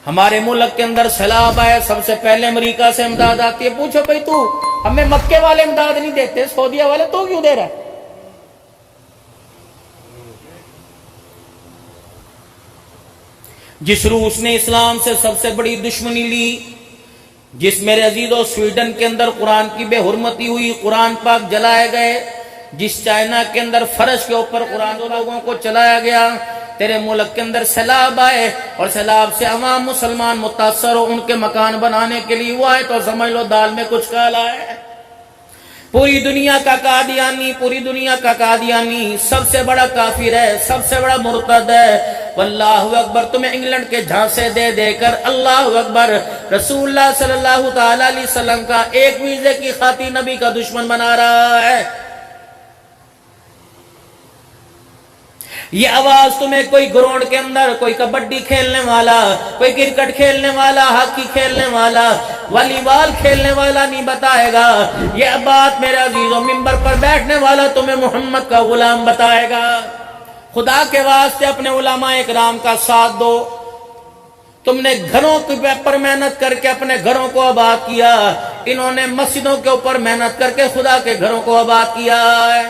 ہمارے ملک کے اندر سیلاب آئے، سب سے پہلے امریکہ سے امداد آتی ہے. پوچھو بھائی تو ہمیں مکے والے امداد نہیں دیتے، سعودیہ والے تو کیوں دے رہا ہے؟ جس روس نے اسلام سے سب سے بڑی دشمنی لی، جس میرے عزیزوں سویڈن کے اندر قرآن کی بے حرمتی ہوئی، قرآن پاک جلائے گئے، جس چائنا کے اندر فرش کے اوپر قرآن لوگوں کو چلایا گیا، تیرے ملک کے اندر سیلاب آئے اور سیلاب سے عوام مسلمان متاثر ہو، ان کے مکان بنانے کے لیے وہ آئے تو سمجھ لو دال میں کچھ کالا ہے. پوری دنیا کا قادیانی، پوری دنیا کا قادیانی سب سے بڑا کافر ہے، سب سے بڑا مرتد ہے. واللہ اکبر، تمہیں انگلینڈ کے جھانسے دے دے کر اللہ اکبر رسول اللہ صلی اللہ تعالی علیہ وسلم کا ایک ویزے کی خاطر نبی کا دشمن بنا رہا ہے. یہ آواز تمہیں کوئی گراؤنڈ کے اندر کوئی کبڈی کھیلنے والا، کوئی کرکٹ کھیلنے والا، ہاکی کھیلنے والا، والی بال کھیلنے والا نہیں بتائے گا. یہ بات میرے عزیزوں ممبر پر بیٹھنے والا تمہیں محمد کا غلام بتائے گا. خدا کے واسطے اپنے علماء اکرام کا ساتھ دو. تم نے گھروں پر محنت کر کے اپنے گھروں کو آباد کیا، انہوں نے مسجدوں کے اوپر محنت کر کے خدا کے گھروں کو آباد کیا ہے.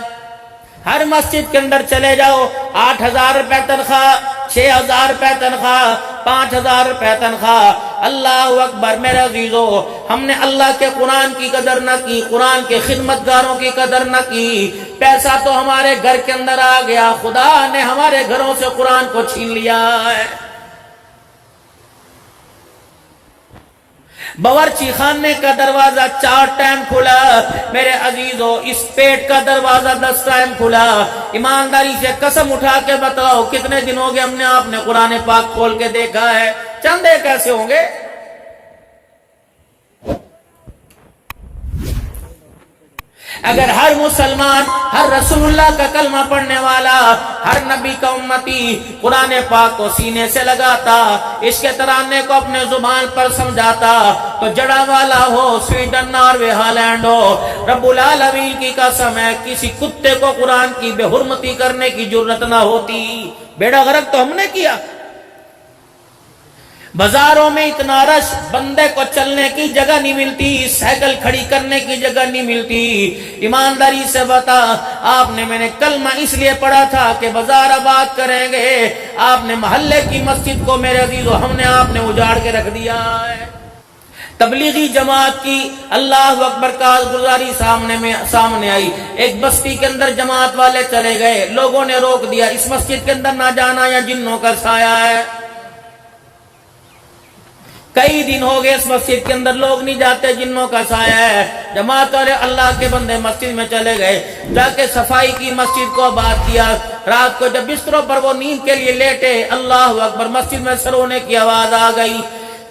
ہر مسجد کے اندر چلے جاؤ، 8,000 روپے تنخواہ، 6,000 روپے تنخواہ، 5,000 روپے تنخواہ. اللہ اکبر میرے عزیزو، ہم نے اللہ کے قرآن کی قدر نہ کی، قرآن کے خدمتگاروں کی قدر نہ کی. پیسہ تو ہمارے گھر کے اندر آ گیا، خدا نے ہمارے گھروں سے قرآن کو چھین لیا ہے. باورچی خانے کا دروازہ 4 ٹائم کھلا، میرے عزیزو اس پیٹ کا دروازہ 10 ٹائم کھلا. ایمانداری سے قسم اٹھا کے بتاؤ کتنے دن ہو گئے ہم نے آپ نے قرآن پاک کھول کے دیکھا ہے؟ چند ایک ایسے ہوں گے. اگر ہر مسلمان، ہر رسول اللہ کا کلمہ پڑھنے والا، ہر نبی کا امتی قرآن پاک کو سینے سے لگاتا، اس کے ترانے کو اپنے زبان پر سمجھاتا، تو جڑا والا ہو، سویڈن، ناروے، ہالینڈ ہو، رب العالمین کی قسم ہے کسی کتے کو قرآن کی بے حرمتی کرنے کی جرت نہ ہوتی. بیڑا غرق تو ہم نے کیا. بازاروں میں اتنا رش، بندے کو چلنے کی جگہ نہیں ملتی، سائیکل کھڑی کرنے کی جگہ نہیں ملتی. ایمانداری سے بتا، آپ نے، میں نے کلمہ اس لیے پڑھا تھا کہ بازار آباد کریں گے، آپ نے محلے کی مسجد کو میرے عزیزو ہم نے آپ نے اجاڑ کے رکھ دیا ہے. تبلیغی جماعت کی اللہ اکبر کارگزاری سامنے آئی. ایک بستی کے اندر جماعت والے چلے گئے، لوگوں نے روک دیا، اس مسجد کے اندر نہ جانا یا جنوں کا سایہ ہے. کئی دن ہو گئے اس مسجد کے اندر لوگ نہیں جاتے، جنوں کا سایہ ہے. جماعت والے اللہ کے بندے مسجد میں چلے گئے، جا کے صفائی کی، مسجد کو آباد کیا. رات کو جب بستروں پر وہ نیند کے لیے لیٹے، اللہ اکبر مسجد میں سرونے کی آواز آ گئی.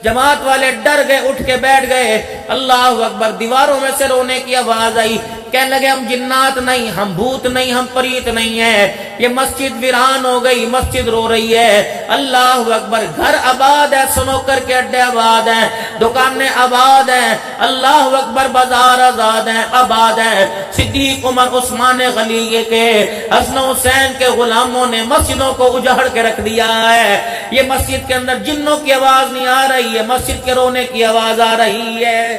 جماعت والے ڈر گئے، اٹھ کے بیٹھ گئے. اللہ اکبر دیواروں میں سے رونے کی آواز آئی. کہنے لگے ہم جنات نہیں، ہم بھوت نہیں، ہم پریت نہیں ہیں، یہ مسجد ویران ہو گئی، مسجد رو رہی ہے. اللہ اکبر گھر آباد ہے، سنوکر کے اڈے آباد ہیں، دکانیں آباد ہیں. اللہ اکبر بازار آزاد ہیں، آباد ہیں. صدیق عمر عثمان غنی کے، حسن حسین کے غلاموں نے مسجدوں کو اجاڑ کے رکھ دیا ہے. یہ مسجد کے اندر جنوں کی آواز نہیں آ رہی ہے، مسجد کے رونے کی آواز آ رہی ہے.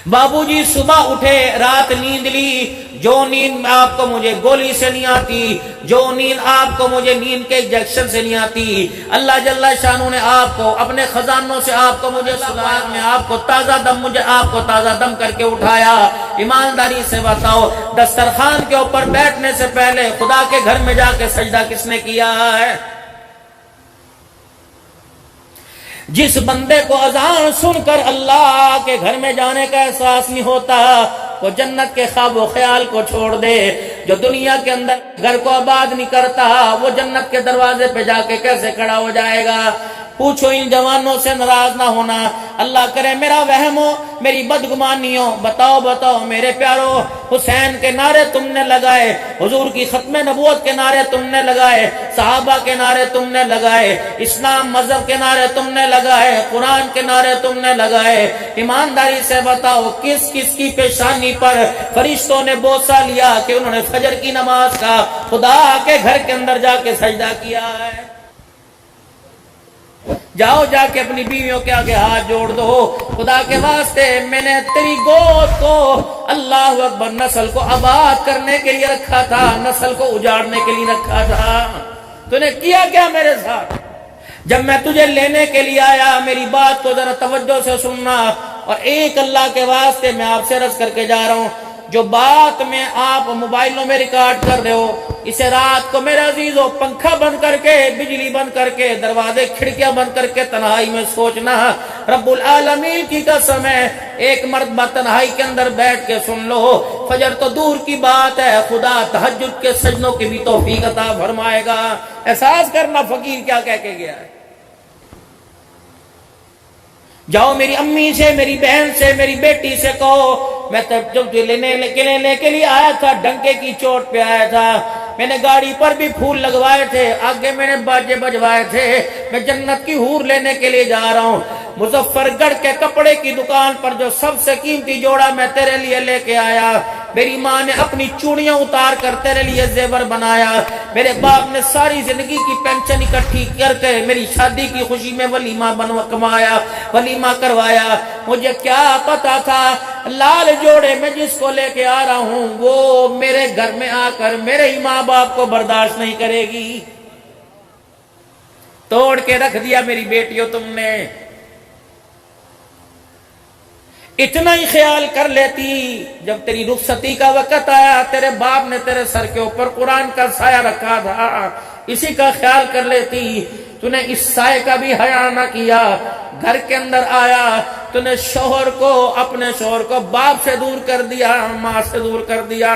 بابو جی صبح اٹھے، رات نیند لی، جو نیند آپ کو مجھے گولی سے نہیں آتی، جو نیند آپ کو مجھے نیند کے انجیکشن سے نہیں آتی، اللہ جل شانہ نے آپ کو اپنے خزانوں سے آپ کو مجھے سلاغ میں آپ کو تازہ دم، مجھے آپ کو تازہ دم کر کے اٹھایا. ایمانداری سے بتاؤ دسترخوان کے اوپر بیٹھنے سے پہلے خدا کے گھر میں جا کے سجدہ کس نے کیا ہے؟ جس بندے کو اذان سن کر اللہ کے گھر میں جانے کا احساس نہیں ہوتا، وہ جنت کے خواب و خیال کو چھوڑ دے. جو دنیا کے اندر گھر کو آباد نہیں کرتا، وہ جنت کے دروازے پہ جا کے کیسے کھڑا ہو جائے گا؟ پوچھو ان جوانوں سے ناراض نہ ہونا. اللہ کرے میرا وہم ہو، میری بدگمانی ہو. بتاؤ میرے پیارو، حسین کے نعرے تم نے لگائے، حضور کی ختم نبوت کے نعرے تم نے لگائے، صحابہ کے نعرے تم نے لگائے، اسلام مذہب کے نعرے تم نے لگائے، قرآن کے نعرے تم نے لگائے. ایمانداری سے بتاؤ کس کس کی پیشانی پر فرشتوں نے بوسہ لیا کہ انہوں نے فجر کی نماز کا خدا کے گھر کے اندر جا کے سجدہ کیا ہے؟ جاؤ جا کے اپنی بیویوں کے آگے ہاتھ جوڑ دو، خدا کے واسطے میں نے تیری گود کو اللہ اکبر نسل کو آباد کرنے کے لیے رکھا تھا، نسل کو اجاڑنے کے لیے رکھا تھا، تو نے کیا کیا میرے ساتھ؟ جب میں تجھے لینے کے لیے آیا میری بات کو ذرا توجہ سے سننا، اور ایک اللہ کے واسطے میں آپ سے عرض کر کے جا رہا ہوں، جو بات میں آپ موبائلوں میں ریکارڈ کر رہے ہو اسے رات کو میرے عزیزو پنکھا بند کر کے، بجلی بند کر کے، دروازے کھڑکیاں بند کر کے تنہائی میں سوچنا، رب العالمین کی قسم ہے ایک مرتبہ تنہائی کے اندر بیٹھ کے سن لو، فجر تو دور کی بات ہے خدا تہجد کے سجدوں کی بھی توفیق عطا فرمائے گا۔ احساس کرنا فقیر کیا کہہ کے گیا ہے۔ جاؤ میری امی سے، میری بہن سے، میری بیٹی سے کہو میں جب لینے کے لیے آیا تھا ڈنکے کی چوٹ پہ آیا تھا، میں نے گاڑی پر بھی پھول لگوائے تھے، آگے میں نے باجے بجوائے تھے، میں جنت کی حور لینے کے لیے جا رہا ہوں، مظفر گڑھ کے کپڑے کی دکان پر جو سب سے قیمتی جوڑا میں تیرے لیے لے کے آیا، میری ماں نے اپنی چوڑیاں اتار کر تیرے لیے زیور بنایا، میرے باپ نے ساری زندگی کی پینشن اکٹھی کر کے میری شادی کی خوشی میں ولیمہ کمایا، ولیمہ کروایا، مجھے کیا پتا تھا لال جوڑے میں جس کو لے کے آ رہا ہوں وہ میرے گھر میں آ کر میرے ہی ماں باپ کو برداشت نہیں کرے گی۔ توڑ کے رکھ دیا میری بیٹیوں تم نے۔ اتنا ہی خیال کر لیتی جب تیری رخصتی کا وقت آیا، تیرے باپ نے تیرے سر کے اوپر قرآن کا سایہ رکھا تھا، اسی کا خیال کر لیتی، تو نے اس سائے کا بھی حیا نہ کیا، گھر کے اندر آیا تو نے اپنے شوہر کو باپ سے دور کر دیا، ماں سے دور کر دیا۔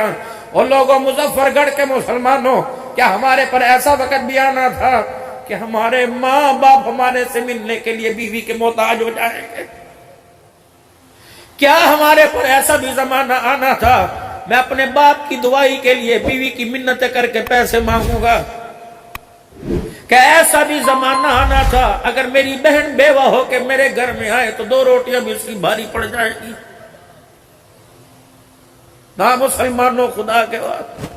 اور لوگوں مظفر گڑھ کے مسلمانوں، کیا ہمارے پر ایسا وقت بھی آنا تھا کہ ہمارے ماں باپ ہمارے سے ملنے کے لیے بیوی کے محتاج ہو جائیں گے؟ کیا ہمارے پر ایسا بھی زمانہ آنا تھا میں اپنے باپ کی دعائی کے لیے بیوی کی منتیں کر کے پیسے مانگوں گا؟ کہ ایسا بھی زمانہ آنا تھا اگر میری بہن بیوہ ہو کے میرے گھر میں آئے تو 2 روٹیاں بھی اس کی بھاری پڑ جائے گی؟ نہ مسلمانوں خدا کے واسطے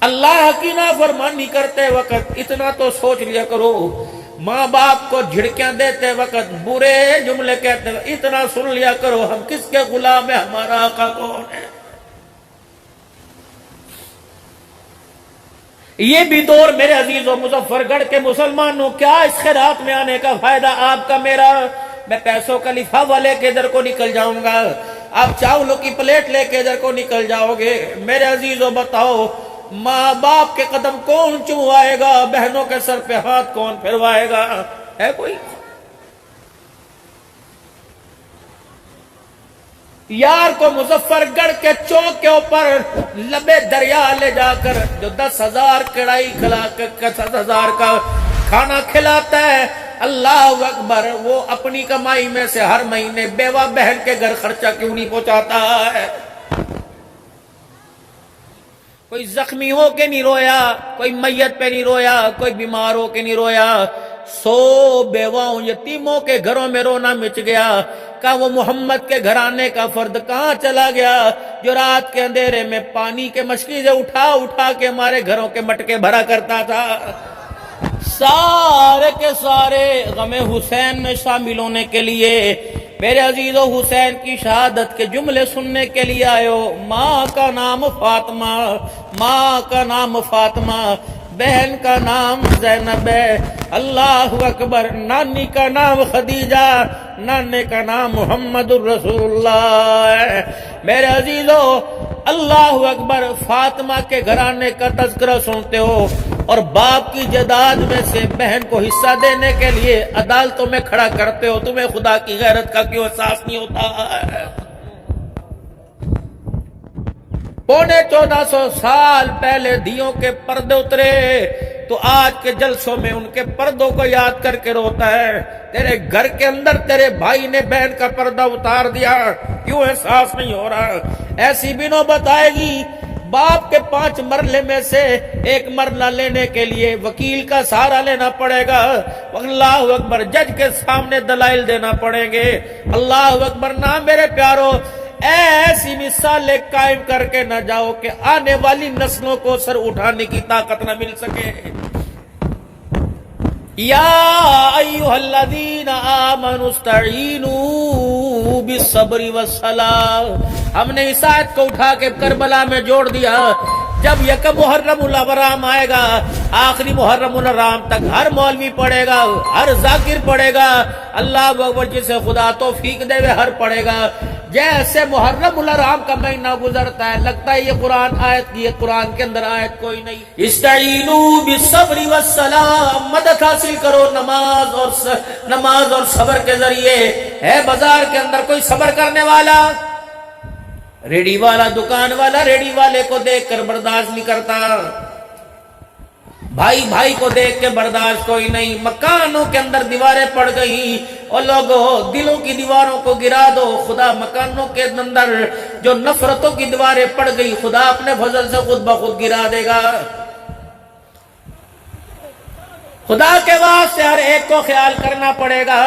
اللہ کی نافرمانی کرتے وقت اتنا تو سوچ لیا کرو، ماں باپ کو جھڑکیاں دیتے وقت، برے جملے کہتے وقت اتنا سن لیا کرو ہم کس کے غلام ہیں، ہمارا آقا کون ہے۔ یہ بھی دور میرے عزیزوں مظفر گڑھ کے مسلمانوں، کیا اس خیرات میں آنے کا فائدہ آپ کا میرا؟ میں پیسوں کا لفافہ لے کے ادھر کو نکل جاؤں گا، آپ چاولوں کی پلیٹ لے کے ادھر کو نکل جاؤ گے، میرے عزیزوں بتاؤ ماں باپ کے قدم کون چوموائے گا، بہنوں کے سر پہ ہاتھ کون پھروائے گا؟ ہے کوئی؟ یار کو مظفر گڑھ کے چوک کے اوپر لبے دریا لے جا کر جو 10,000 کڑائی کھلا کر 10,000 کا کھانا کھلاتا ہے، اللہ اکبر، وہ اپنی کمائی میں سے ہر مہینے بیوہ بہن کے گھر خرچہ کیوں نہیں پہنچاتا ہے؟ کوئی زخمی ہو کے نہیں رویا، کوئی میت پہ نہیں رویا، کوئی بیمار ہو کے نہیں رویا، 100 بیواؤں یتیموں کے گھروں میں رونا مچ گیا۔ کہا وہ محمد کے گھرانے کا فرد کہاں چلا گیا جو رات کے اندھیرے میں پانی کے مشکیزیں اٹھا کے ہمارے گھروں کے مٹکے بھرا کرتا تھا؟ سارے کے سارے غم حسین میں شامل ہونے کے لیے میرے عزیزو حسین کی شہادت کے جملے سننے کے لیے آئے ہو۔ ماں کا نام فاطمہ، ماں کا نام فاطمہ، بہن کا نام زینب ہے، اللہ اکبر، نانی کا نام خدیجہ، نانے کا نام محمد الرسول اللہ ہے۔ میرے عزیزو اللہ اکبر، فاطمہ کے گھرانے کا تذکرہ سنتے ہو اور باپ کی جائیداد میں سے بہن کو حصہ دینے کے لیے عدالتوں میں کھڑا کرتے ہو، تمہیں خدا کی غیرت کا کیوں احساس نہیں ہوتا ہے؟ 1450 سال پہلے دیوں کے پردے اترے تو آج کے جلسوں میں ان کے پردوں کو یاد کر کے روتا ہے۔ تیرے گھر کے اندر تیرے بھائی نے بہن کا پردہ اتار دیا، کیوں احساس نہیں ہو رہا؟ ایسی بھی نوبت آئے گی باپ کے 5 مرلے میں سے ایک مرلہ لینے کے لیے وکیل کا سہارا لینا پڑے گا، اللہ اکبر، جج کے سامنے دلائل دینا پڑیں گے، اللہ اکبر۔ نہ میرے پیارو ایسی مثالیں قائم کر کے نہ جاؤ کہ آنے والی نسلوں کو سر اٹھانے کی طاقت نہ مل سکے۔ یا ایھا الذین آمنوا استعینوا بالصبر والصلاۃ. ہم نے اس آیت کو اٹھا کے کربلا میں جوڑ دیا. جب یکم محرم الحرام آئے گا، آخری محرم الحرام تک ہر مولوی پڑھے گا، ہر ذاکر پڑھے گا، اللہ اکبر جسے خدا توفیق دے وہ ہر پڑھے گا. جیسے محرم الحرام کا مہینہ گزرتا ہے لگتا ہے یہ قرآن آیت کی، یہ قرآن کے اندر آیت کوئی نہیں. استعینوا بالصبر والصلاۃ، مدد حاصل کرو نماز اور صبر کے ذریعے. ہے بازار کے اندر کوئی صبر کرنے والا؟ ریڑی والا، دکان والا ریڑی والے کو دیکھ کر برداشت نہیں کرتا، بھائی بھائی کو دیکھ کے برداشت کوئی نہیں. مکانوں کے اندر دیواریں پڑ گئی اور لوگوں دلوں کی دیواروں کو گرا دو. خدا مکانوں کے اندر جو نفرتوں کی دیواریں پڑ گئی خدا اپنے فضل سے خود بخود گرا دے گا. خدا کے واسطے ہر ایک کو خیال کرنا پڑے گا،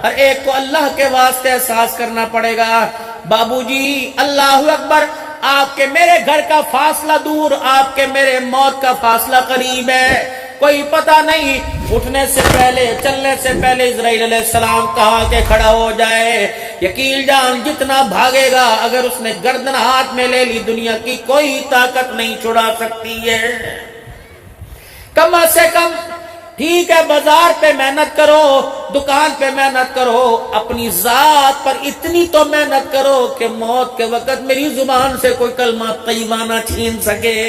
ہر ایک کو اللہ کے واسطے احساس کرنا پڑے گا. بابو جی اللہ اکبر، آپ کے میرے گھر کا فاصلہ دور، آپ کے میرے موت کا فاصلہ قریب ہے. کوئی پتہ نہیں اٹھنے سے پہلے، چلنے سے پہلے اسرائیل علیہ السلام کہا کہ کھڑا ہو جائے. یقین جان جتنا بھاگے گا اگر اس نے گردن ہاتھ میں لے لی دنیا کی کوئی طاقت نہیں چھڑا سکتی ہے. کم سے کم ٹھیک ہے بازار پہ محنت کرو، دکان پہ محنت کرو، اپنی ذات پر اتنی تو محنت کرو کہ موت کے وقت میری زبان سے کوئی کلمہ طیبہ نہ چھین سکے.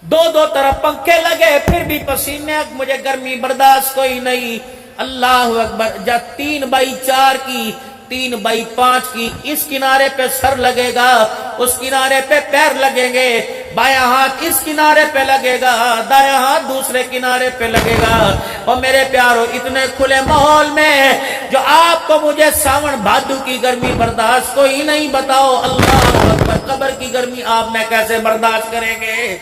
دو طرف پنکھے لگے پھر بھی پسینے، مجھے گرمی برداشت کوئی نہیں. اللہ اکبر. جب 3x4 کی 3x5 کی اس کنارے پہ سر لگے گا، اس کنارے پہ پیر لگیں گے، بایاں ہاتھ اس کنارے پہ لگے گا، دایاں ہاتھ دوسرے کنارے پہ لگے گا. اور میرے پیارو اتنے کھلے ماحول میں جو آپ کو مجھے ساون بھادو کی گرمی برداشت کوئی نہیں، بتاؤ اللہ اکبر قبر کی گرمی آپ میں کیسے برداشت کریں گے؟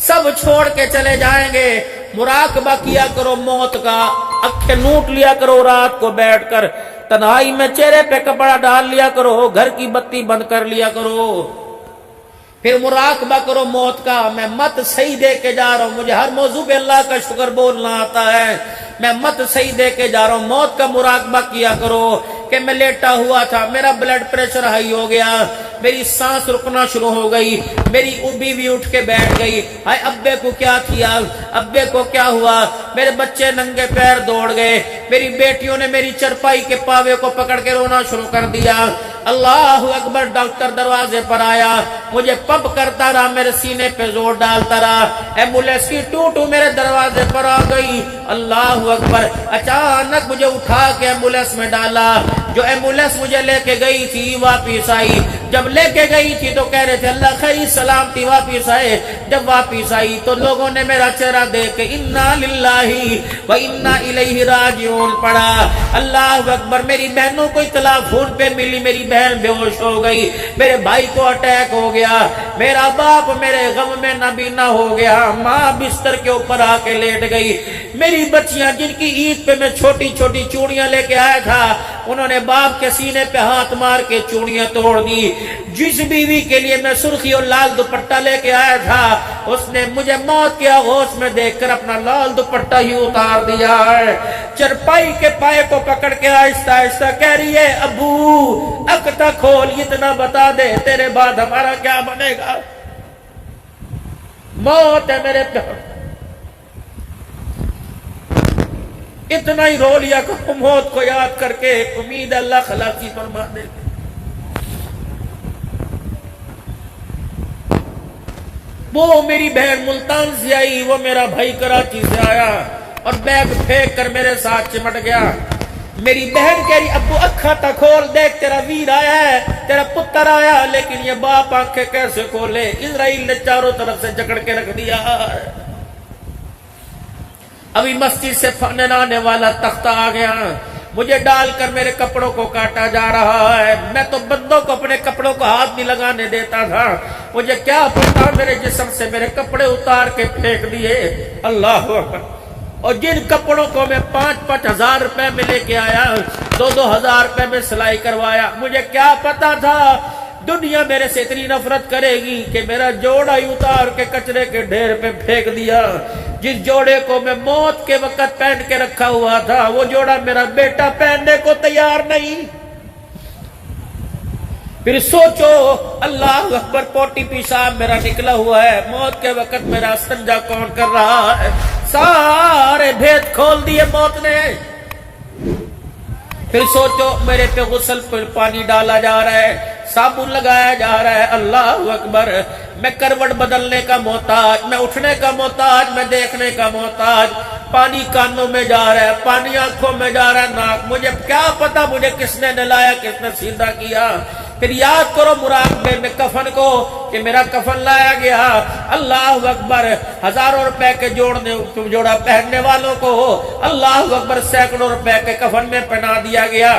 سب چھوڑ کے چلے جائیں گے. مراقبہ کیا کرو موت کا، اکھیں نوٹ لیا کرو رات کو بیٹھ کر، تنہائی میں چہرے پہ کپڑا ڈال لیا کرو، گھر کی بتی بند کر لیا کرو، پھر مراقبہ کرو موت کا. میں مت صحیح دے کے جا رہا ہوں، مجھے ہر موضوع پہ اللہ کا شکر بولنا آتا ہے. میں مت صحیح دے کے جا رہا ہوں، موت کا مراقبہ کیا کرو. کہ میں لیٹا ہوا تھا، میرا بلڈ پریشر ہائی ہو گیا، میری سانس رکنا شروع ہو گئی، میری بیوی اٹھ کے بیٹھ گئی، ہائے ابے کو کیا کیا، ابے کو کیا ہوا، میرے بچے ننگے پیر دوڑ گئے، میری بیٹیوں نے میری چرپائی کے پاوے کو پکڑ کے رونا شروع کر دیا. اللہ اکبر. ڈاکٹر دروازے پر آیا، مجھے پمپ کرتا رہا، میرے سینے پہ زور ڈالتا رہا، ایمبولینس کی ٹوٹو میرے دروازے پر آ گئی. اللہ اکبر. اچانک مجھے اٹھا کے ایمبولینس میں ڈالا. جو ایمبولینس مجھے لے کے گئی تھی واپس آئی. جب لے کے گئی تھی تو کہہ رہے تھے اللہ خیر سلامتی واپس آئے. جب واپس آئی تو لوگوں نے میرا چہرہ دیکھ کے انا للہ و انا الیہ راجعون پڑھا. اللہ اکبر. میری بہنوں کو اطلاع فون پہ ملی، میری بہن بے ہوش ہو گئی، میرے بھائی کو اٹیک ہو گیا، میرا باپ میرے غم میں نابینا ہو گیا، ماں بستر کے اوپر آ کے لیٹ گئی. میری بچیاں جن کی عید پہ میں چھوٹی چھوٹی چوڑیاں لے کے آیا تھا انہوں نے باپ کے سینے پہ ہاتھ مار کے چوڑیاں توڑ دی. جس بیوی کے لیے میں سرخی اور لال دوپٹہ لے کے آیا تھا اس نے مجھے موت کے آغوش میں دیکھ کر اپنا لال دوپٹہ ہی اتار دیا ہے. چرپائی کے پائے کو پکڑ کے آہستہ آہستہ کہہ رہی ہے ابو اکتا کھول، اتنا بتا دے تیرے بعد ہمارا کیا بنے گا. موت ہے میرے پیار. اتنا ہی رو لیا کرو موت کو یاد کر کے، امید اللہ خلاصی فرما دے. وہ میری بہن ملتان سے آئی، وہ میرا بھائی کراچی سے آیا اور بیگ پھینک کر میرے ساتھ چمٹ گیا. میری بہن کہہ رہی ابو اکھا تا کھول دیکھ تیرا ویر آیا ہے، تیرا پتر آیا. لیکن یہ باپ آنکھیں کیسے کھولے؟ اسرائیل نے چاروں طرف سے جکڑ کے رکھ دیا. ابھی مسجد سے ننانے والا تختہ آ گیا، مجھے ڈال کر میرے کپڑوں کو کاٹا جا رہا ہے. میں تو بندوں کو اپنے کپڑوں کو ہاتھ نہیں لگانے دیتا تھا، مجھے کیا پتا میرے جسم سے میرے کپڑے اتار کے پھینک دیے. اللہ اکبر. اور جن کپڑوں کو میں 5-5 ہزار روپے میں لے کے آیا، 2-2 ہزار روپے میں سلائی کروایا، مجھے کیا پتا تھا دنیا میرے سے اتنی نفرت کرے گی کہ میرا جوڑا ہی اتار کے کچرے کے ڈھیر پہ پھینک دیا. جس جوڑے کو میں موت کے وقت پہن کے رکھا ہوا تھا وہ جوڑا میرا بیٹا پہننے کو تیار نہیں. پھر سوچو اللہ اکبر، پوٹی پیشاب میرا نکلا ہوا ہے، موت کے وقت میرا استنجا کون کر رہا ہے؟ سارے بھید کھول دیے موت نے. پھر سوچو میرے پہ غسل پر پانی ڈالا جا رہا ہے، صابن لگایا جا رہا ہے. اللہ اکبر، میں کروٹ بدلنے کا محتاج، میں اٹھنے کا محتاج، میں دیکھنے کا محتاج. پانی کانوں میں جا رہا ہے، پانی آنکھوں میں جا رہا ہے، ناک. مجھے کیا پتا مجھے کس نے نلایا، کس نے سیدھا کیا. پھر یاد کرو مراقبے میں کفن کو کہ میرا کفن لایا گیا. اللہ اکبر، ہزاروں روپے کے جوڑا پہننے والوں کو اللہ اکبر سینکڑوں روپے کے کفن میں پہنا دیا گیا.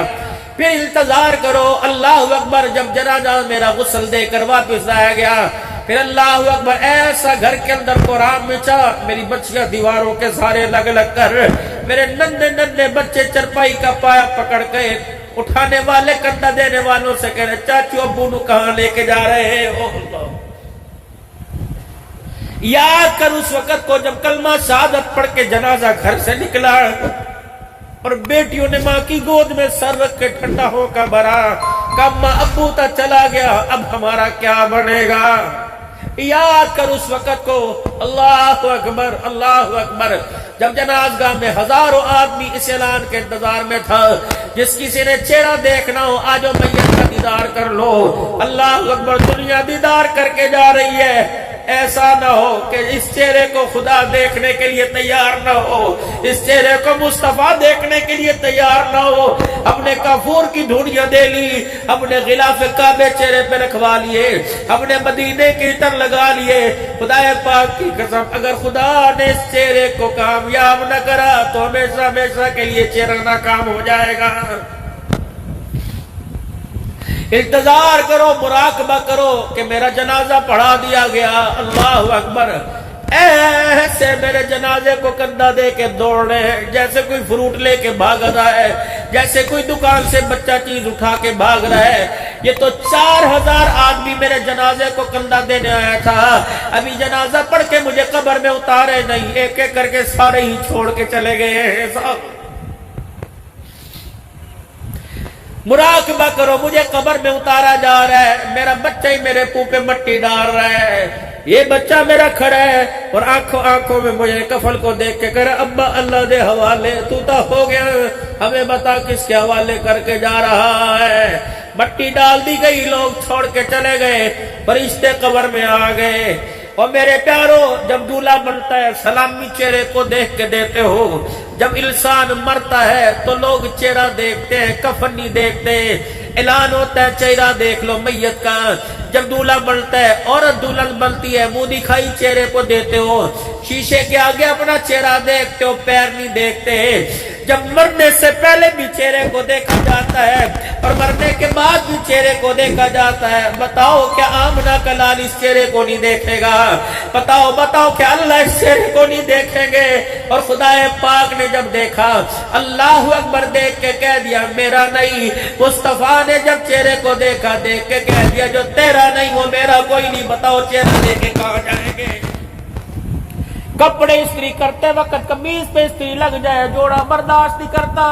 پھر انتظار کرو اللہ اکبر، جب جنازہ میرا غسل دے کر واپس آیا گیا. پھر اللہ اکبر، ایسا گھر کے اندر قرآن بچا، میری بچیاں دیواروں کے سارے لگ لگ کر، میرے ننھے ننھے بچے چرپائی کا پایا پکڑ کے اٹھانے والے کندھا دینے والوں سے کہہ رہے چاچو ابو نو کہاں لے کے جا رہے ہو؟ یاد کر اس وقت کو جب کلمہ شہادت پڑھ کے جنازہ گھر سے نکلا اور بیٹیوں نے ماں کی گود میں سر رکھ کے ٹھنڈا ہو کر بھرا. کب ماں ابو تا چلا گیا، اب ہمارا کیا بنے گا؟ یاد کر اس وقت کو. اللہ اکبر، اللہ اکبر. جب جنازگاہ میں ہزاروں آدمی اس اعلان کے انتظار میں تھا، جس کسی نے چہرہ دیکھنا ہو آجو میت کا دیدار کر لو. اللہ اکبر، دنیا دیدار کر کے جا رہی ہے. ایسا نہ ہو کہ اس چہرے کو خدا دیکھنے کے لیے تیار نہ ہو، اس چہرے کو مصطفیٰ دیکھنے کے لیے تیار نہ ہو. اپنے کافور کی دھوڑیاں دے لی، اپنے غلاف کعبے چہرے پہ رکھوا لیے، اپنے مدینے کی عطر لگا لیے. خدا پاک کی قسم، اگر خدا نے اس چہرے کو کامیاب نہ کرا تو ہمیشہ ہمیشہ کے لیے چہرہ ناکام ہو جائے گا. انتظار کرو، مراقبہ کرو کہ میرا جنازہ پڑھا دیا گیا. اللہ اکبر، ایسے میرے جنازے کو کندھا دے کے دوڑ رہے ہیں جیسے کوئی فروٹ لے کے بھاگ رہا ہے، جیسے کوئی دکان سے بچہ چیز اٹھا کے بھاگ رہا ہے. یہ تو 4000 آدمی میرے جنازے کو کندھا دینے آیا تھا. ابھی جنازہ پڑھ کے مجھے قبر میں اتارے نہیں، ایک ایک کر کے سارے ہی چھوڑ کے چلے گئے ہیں. مراقبہ کرو، مجھے قبر میں اتارا جا رہا ہے، میرا بچہ ہی میرے منہ پہ مٹی ڈال رہا ہے. یہ بچہ میرا کھڑا ہے اور آنکھوں میں مجھے کفن کو دیکھ کے کہہ رہا ابا اللہ دے حوالے، تو ہو گیا، ہمیں بتا کس کے حوالے کر کے جا رہا ہے. مٹی ڈال دی گئی، لوگ چھوڑ کے چلے گئے، فرشتے قبر میں آ گئے. اور میرے پیارو، جب دولہا بنتا ہے سلامی چہرے کو دیکھ کے دیتے ہو. جب انسان مرتا ہے تو لوگ چہرہ دیکھتے ہیں، کفن نہیں دیکھتے. اعلان ہوتا ہے چہرہ دیکھ لو میت کا. جب دولہا بنتا ہے، عورت دلہن بنتی ہے، منہ دکھائی چہرے کو دیتے ہو. شیشے کے آگے اپنا چہرہ دیکھتے ہو، پیر نہیں دیکھتے. جب مرنے سے پہلے بھی چہرے کو دیکھا جاتا ہے اور مرنے کے بعد بھی چہرے کو دیکھا جاتا ہے. بتاؤ کیا آمنہ کا لال اس چہرے کو نہیں دیکھے گا؟ بتاؤ کیا اللہ اس چہرے کو نہیں دیکھیں گے؟ اور خدا پاک نے جب دیکھا، اللہ اکبر، دیکھ کے کہہ دیا میرا نہیں. مصطفیٰ نے جب چہرے کو دیکھا، دیکھ کے کہہ دیا جو تیرا نہیں وہ میرا کوئی نہیں. بتاؤ چہرہ لے کے کہاں جائیں گے؟ کپڑے استری کرتے وقت قمیض پہ استری لگ جائے، جوڑا برداشت نہیں کرتا.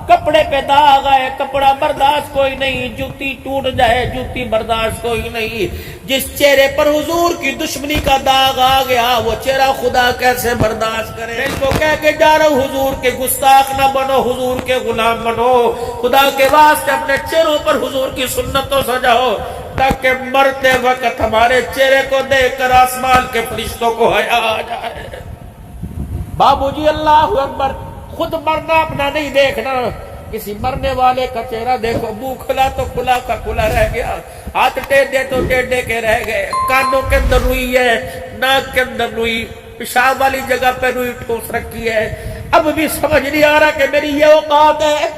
کپڑے پہ داغ آئے، کپڑا برداشت کوئی نہیں. جوتی ٹوٹ جائے، جوتی برداشت کوئی نہیں. جس چہرے پر حضور کی دشمنی کا داغ آ گیا وہ چہرہ خدا کیسے برداشت کرے؟ ان کو کہہ کے جا رہا ہوں حضور کے گستاخ نہ بنو، حضور کے غلام بنو. خدا کے واسطے اپنے چہروں پر حضور کی سنتوں سجاؤ تاکہ مرتے وقت ہمارے چہرے کو دیکھ کر آسمان کے فرشتوں کو حیا آ جائے. بابو جی اللہ اکبر، خود مرنا اپنا نہیں دیکھنا، کسی مرنے والے کا چہرہ دیکھو. منہ کھلا تو کھلا کا کھلا رہ گیا، ہاتھ ٹیڑھے تو ٹیڑھے کے رہ گئے، کانوں کے اندر روئی ہے، ناک کے اندر روئی، پیشاب والی جگہ پہ روئی ٹھوس رکھی ہے. اب بھی سمجھ نہیں آ رہا کہ میری یہ اوقات ہے.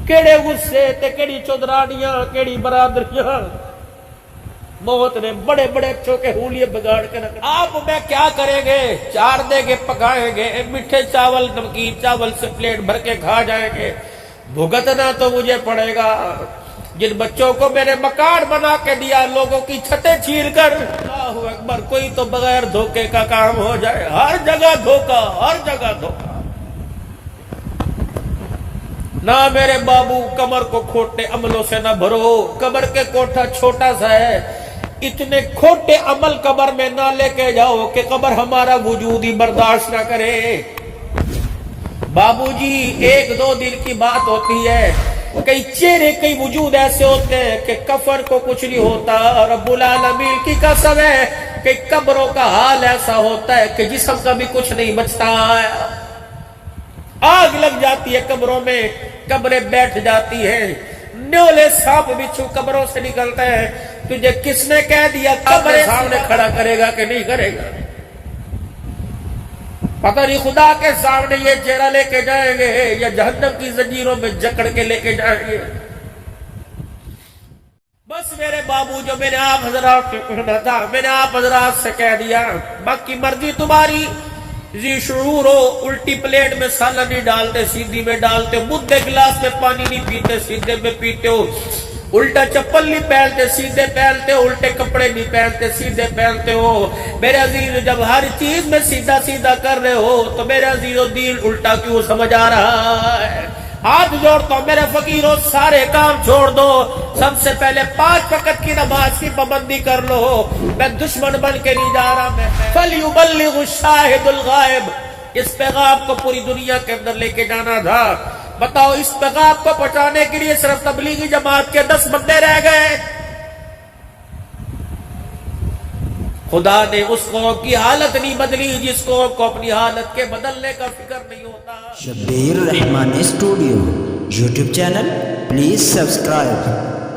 کیڑے غصے تے کیڑی چودرانیاں، کیڑی برادریاں. موت نے بڑے بڑے اچھوں کے حولیے بگاڑ کے رکھ. آپ میں کیا کریں گے؟ چار دیں گے، پکائیں گے، میٹھے چاول، نمکین چاول سے پلیٹ بھر کے کھا جائیں گے. بھگتنا تو مجھے پڑے گا. جن بچوں کو میں نے مکان بنا کے دیا لوگوں کی چھتیں چھین کر، اللہ اکبر، کوئی تو بغیر دھوکے کا کام ہو جائے، ہر جگہ دھوکا، ہر جگہ دھوکا۔ نہ میرے بابو کمر کو کھوٹے عملوں سے نہ بھرو، قبر کے کوٹھا چھوٹا سا ہے، اتنے کھوٹے عمل قبر میں نہ لے کے جاؤ کہ قبر ہمارا وجود ہی برداشت نہ کرے۔ بابو جی ایک دو دن کی بات ہوتی ہے، کئی چہرے کئی وجود ایسے ہوتے ہیں کہ کفن کو کچھ نہیں ہوتا، رب العالمین کی قسم ہے کہ قبروں کا حال ایسا ہوتا ہے کہ جسم کا بھی کچھ نہیں بچتا، آگ لگ جاتی ہے قبروں میں، قبریں بیٹھ جاتی ہیں، نیولے سانپ بچھو قبروں سے نکلتے ہیں۔ تجھے کس نے کہہ دیا قبر سامنے کھڑا کرے گا کہ نہیں کرے گا؟ پتہ نہیں خدا کے سامنے یہ چہرہ لے کے جائیں گے یا جہنم کی زنجیروں میں جکڑ کے لے کے جائیں گے۔ بس میرے بابو جو میں نے آپ حضرات سے کہنا تھا میں نے آپ حضرات سے کہہ دیا، باقی مرضی تمہاری، ذی شعور ہو، الٹی پلیٹ میں سالن نہیں ڈالتے سیدھی میں ڈالتے ہو، مدے گلاس میں پانی نہیں پیتے سیدھے میں پیتے ہو، الٹا چپل نہیں پہنتے سیدھے پہنتے ہو، الٹے کپڑے نہیں پہنتے سیدھے پہنتے ہو۔ میرے عزیز جب ہر چیز میں سیدھا سیدھا کر رہے ہو تو میرے عزیز و دین الٹا کیوں سمجھ آ رہا ہے؟ ہاتھ جوڑتا ہوں میرے فقیروں، سارے کام چھوڑ دو، سب سے پہلے 5 وقت کی نماز کی پابندی کر لو۔ میں دشمن بن کے نہیں جا رہا، میں فَلْيُبَلِّغُ الشَّاهِدُ الْغَائِبُ، اس پیغام کو پوری دنیا کے اندر لے کے جانا تھا۔ بتاؤ اس پیغام کو پہنچانے کے لیے صرف تبلیغی جماعت کے 10 بندے رہ گئے۔ خدا نے اس قوم کی حالت نہیں بدلی جس قوم کو اپنی حالت کے بدلنے کا فکر نہیں ہوتا۔ Shabbir Rahman studio YouTube channel, please subscribe.